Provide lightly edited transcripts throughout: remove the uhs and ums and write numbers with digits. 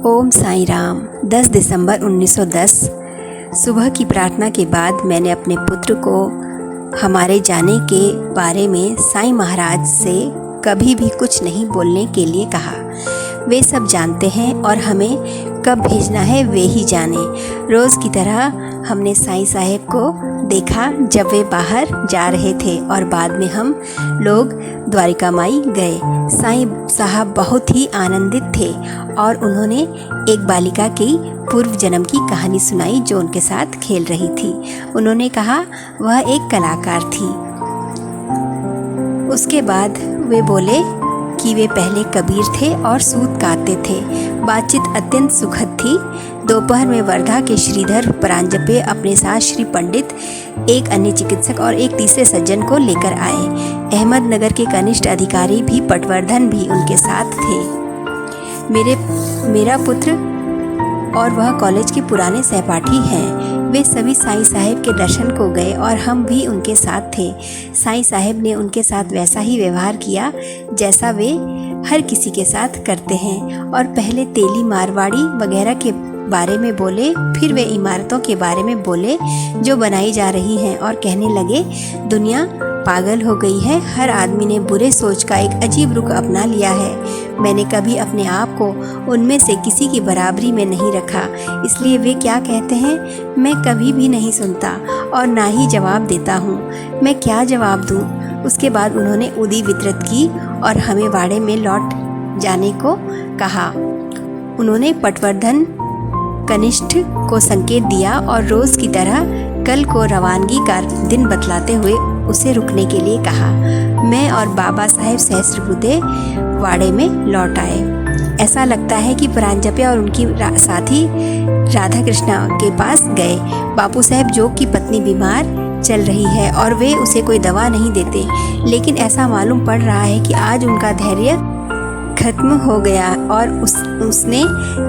ओम साईं राम। 10 दिसंबर 1910 सुबह की प्रार्थना के बाद मैंने अपने पुत्र को हमारे जाने के बारे में साईं महाराज से कभी भी कुछ नहीं बोलने के लिए कहा। वे सब जानते हैं और हमें कब भेजना है वे ही जाने। रोज़ की तरह हमने साईं साहेब को देखा जब वे बाहर जा रहे थे और बाद में हम लोग द्वारिका माई गए। साईं साहब बहुत ही आनंदित थे और उन्होंने एक बालिका की पूर्व जन्म की कहानी सुनाई जो उनके साथ खेल रही थी। उन्होंने कहा वह एक कलाकार थी। उसके बाद वे बोले कि वे पहले कबीर थे और सूत काटते थे। बातचीत अत्यंत सुखद थी। दोपहर में वर्धा के श्रीधर परांजपे अपने साथ श्री पंडित, एक अन्य चिकित्सक और एक तीसरे सज्जन को लेकर आए। अहमदनगर के कनिष्ठ अधिकारी भी पटवर्धन भी उनके साथ थे। मेरा पुत्र और वह कॉलेज के पुराने सहपाठी हैं। वे सभी साईं साहेब के दर्शन को गए और हम भी उनके साथ थे। साईं साहेब ने उनके साथ वैसा ही व्यवहार किया जैसा वे हर किसी के साथ करते हैं और पहले तेली मारवाड़ी वगैरह के बारे में बोले, फिर वे इमारतों के बारे में बोले जो बनाई जा रही हैं और कहने लगे दुनिया पागल हो गई है। हर आदमी ने बुरे सोच का एक अजीब रुख अपना लिया है। मैंने कभी अपने आप को उनमें से किसी की बराबरी में नहीं रखा, इसलिए वे क्या कहते हैं मैं कभी भी नहीं सुनता और ना ही जवाब देता हूँ। मैं क्या जवाब दूँ। उसके बाद उन्होंने उदी वितरित की और हमें वाड़े में लौट जाने को कहा। उन्होंने पटवर्धन कनिष्ठ को संकेत दिया और रोज़ की तरह कल को रवानगी का दिन बतलाते हुए उसे रुकने के लिए कहा। मैं और बाबा साहेब सहस्त्रबुद्धे वाड़े में लौट आए। ऐसा लगता है कि परांजपे और उनकी साथी राधा कृष्णा के पास गए। बापू साहेब जोग की पत्नी बीमार चल रही है और वे उसे कोई दवा नहीं देते, लेकिन ऐसा मालूम पड़ रहा है कि आज उनका धैर्य खत्म हो गया और उसने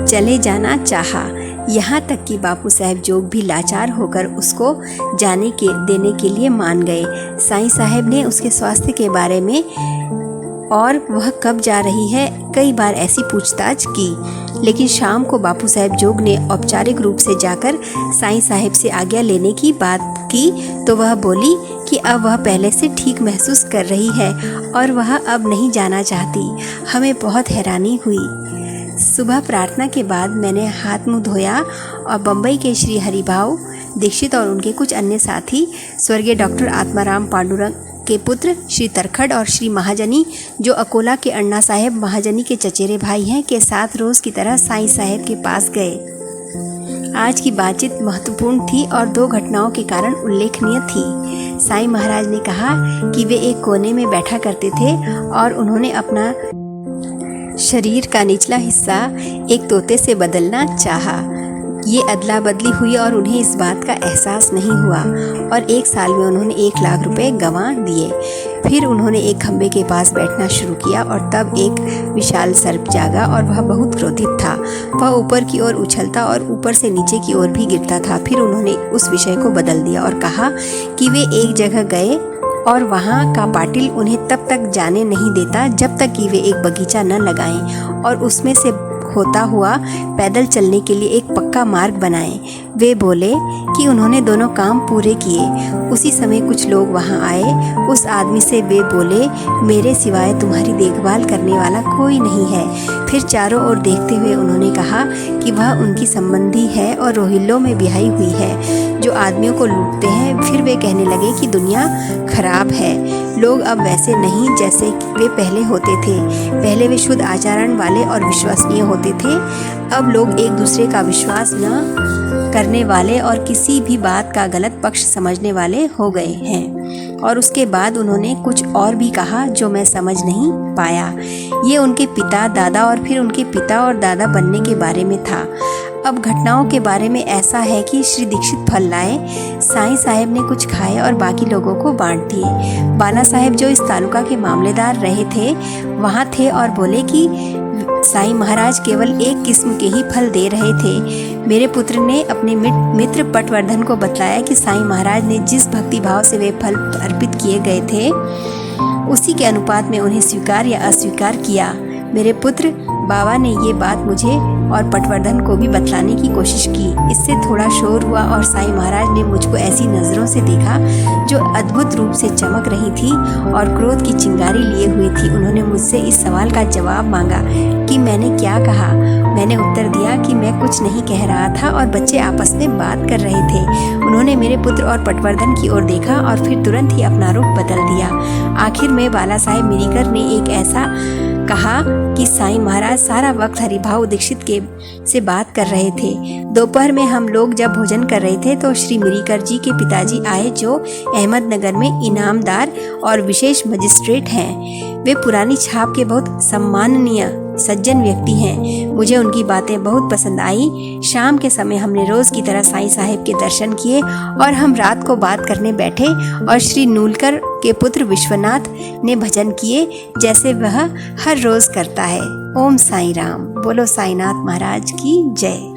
चले जाना चाहा। यहाँ तक कि बापू साहेब जोग भी लाचार होकर उसको जाने देने के लिए मान गए। साईं साहेब ने उसके स्वास्थ्य के बारे में और वह कब जा रही है कई बार ऐसी पूछताछ की, लेकिन शाम को बापू साहेब जोग ने औपचारिक रूप से जाकर साईं साहेब से आज्ञा लेने की बात की तो वह बोली कि अब वह पहले से ठीक महसूस कर रही है और वह अब नहीं जाना चाहती। हमें बहुत हैरानी हुई। सुबह प्रार्थना के बाद मैंने हाथ मुंह धोया और बम्बई के श्री हरिभाव दीक्षित और उनके कुछ अन्य साथी स्वर्गीय डॉक्टर आत्माराम पांडुरंग के पुत्र श्री तरखड़ और श्री महाजनी जो अकोला के अण्णा साहेब महाजनी के चचेरे भाई हैं के साथ रोज की तरह साईं साहेब के पास गए। आज की बातचीत महत्वपूर्ण थी और 2 घटनाओं के कारण उल्लेखनीय थी। साईं महाराज ने कहा कि वे एक कोने में बैठा करते थे और उन्होंने अपना शरीर का निचला हिस्सा एक तोते से बदलना चाहा। ये अदला बदली हुई और उन्हें इस बात का एहसास नहीं हुआ और 1 साल में उन्होंने 1 लाख रुपए गंवा दिए। फिर उन्होंने एक खम्भे के पास बैठना शुरू किया और तब एक विशाल सर्प जागा और वह बहुत क्रोधित था। वह ऊपर की ओर उछलता और ऊपर से नीचे की ओर भी गिरता था। फिर उन्होंने उस विषय को बदल दिया और कहा कि वे एक जगह गए और वहाँ का पाटिल उन्हें तब तक जाने नहीं देता जब तक कि वे एक बगीचा न लगाएं और उसमें से होता हुआ पैदल चलने के लिए एक पक्का मार्ग बनाएं। वे बोले कि उन्होंने दोनों काम पूरे किए। उसी समय कुछ लोग वहां आए। उस आदमी से वे बोले मेरे सिवाय तुम्हारी देखभाल करने वाला कोई नहीं है। फिर चारों ओर देखते हुए उन्होंने कहा कि वह उनकी संबंधी है और रोहिल्लों में ब्याही हुई है जो आदमियों को लूटते हैं। फिर वे कहने लगे कि दुनिया खराब है, लोग अब वैसे नहीं जैसे वे पहले होते थे। पहले वे शुद्ध आचरण वाले और विश्वसनीय होते थे, अब लोग एक दूसरे का विश्वास न करने वाले और किसी भी बात का गलत पक्ष समझने वाले हो गए हैं। और उसके बाद उन्होंने कुछ और भी कहा जो मैं समझ नहीं पाया। ये उनके पिता, दादा और फिर उनके पिता और दादा बनने के बारे में था। अब घटनाओं के बारे में ऐसा है कि श्री दीक्षित फल लाए, साईं साहेब ने कुछ खाए और बाकी लोगों को बांट दिए। बाला साहेब जो इस तालुका के मामलेदार रहे थे वहाँ थे और बोले कि साईं महाराज केवल एक किस्म के ही फल दे रहे थे। मेरे पुत्र ने अपने मित्र पटवर्धन को बतलाया कि साईं महाराज ने जिस भक्ति भाव से वे फल अर्पित किए गए थे उसी के अनुपात में उन्हें स्वीकार या अस्वीकार किया। मेरे पुत्र बाबा ने ये बात मुझे और पटवर्धन को भी बतलाने की कोशिश की। इससे थोड़ा शोर हुआ और साईं महाराज ने मुझको ऐसी नज़रों से देखा जो अद्भुत रूप से चमक रही थी और क्रोध की चिंगारी लिए हुई थी। उन्होंने मुझसे इस सवाल का जवाब मांगा कि मैंने क्या कहा। मैंने उत्तर दिया कि मैं कुछ नहीं कह रहा था और बच्चे आपस में बात कर रहे थे। उन्होंने मेरे पुत्र और पटवर्धन की ओर देखा और फिर तुरंत ही अपना रुख बदल दिया। आखिर में बाला साहेब मिरीकर ने एक ऐसा कहा कि साईं महाराज सारा वक्त हरिभाऊ दीक्षित से बात कर रहे थे। दोपहर में हम लोग जब भोजन कर रहे थे तो श्री मिरीकर जी के पिताजी आए, जो अहमदनगर में इनामदार और विशेष मजिस्ट्रेट हैं। वे पुरानी छाप के बहुत सम्माननीय सज्जन व्यक्ति हैं। मुझे उनकी बातें बहुत पसंद आई। शाम के समय हमने रोज की तरह साईं साहेब के दर्शन किए और हम रात को बात करने बैठे और श्री नूलकर के पुत्र विश्वनाथ ने भजन किए जैसे वह हर रोज करता है। ओम साईं राम। बोलो साईनाथ महाराज की जय।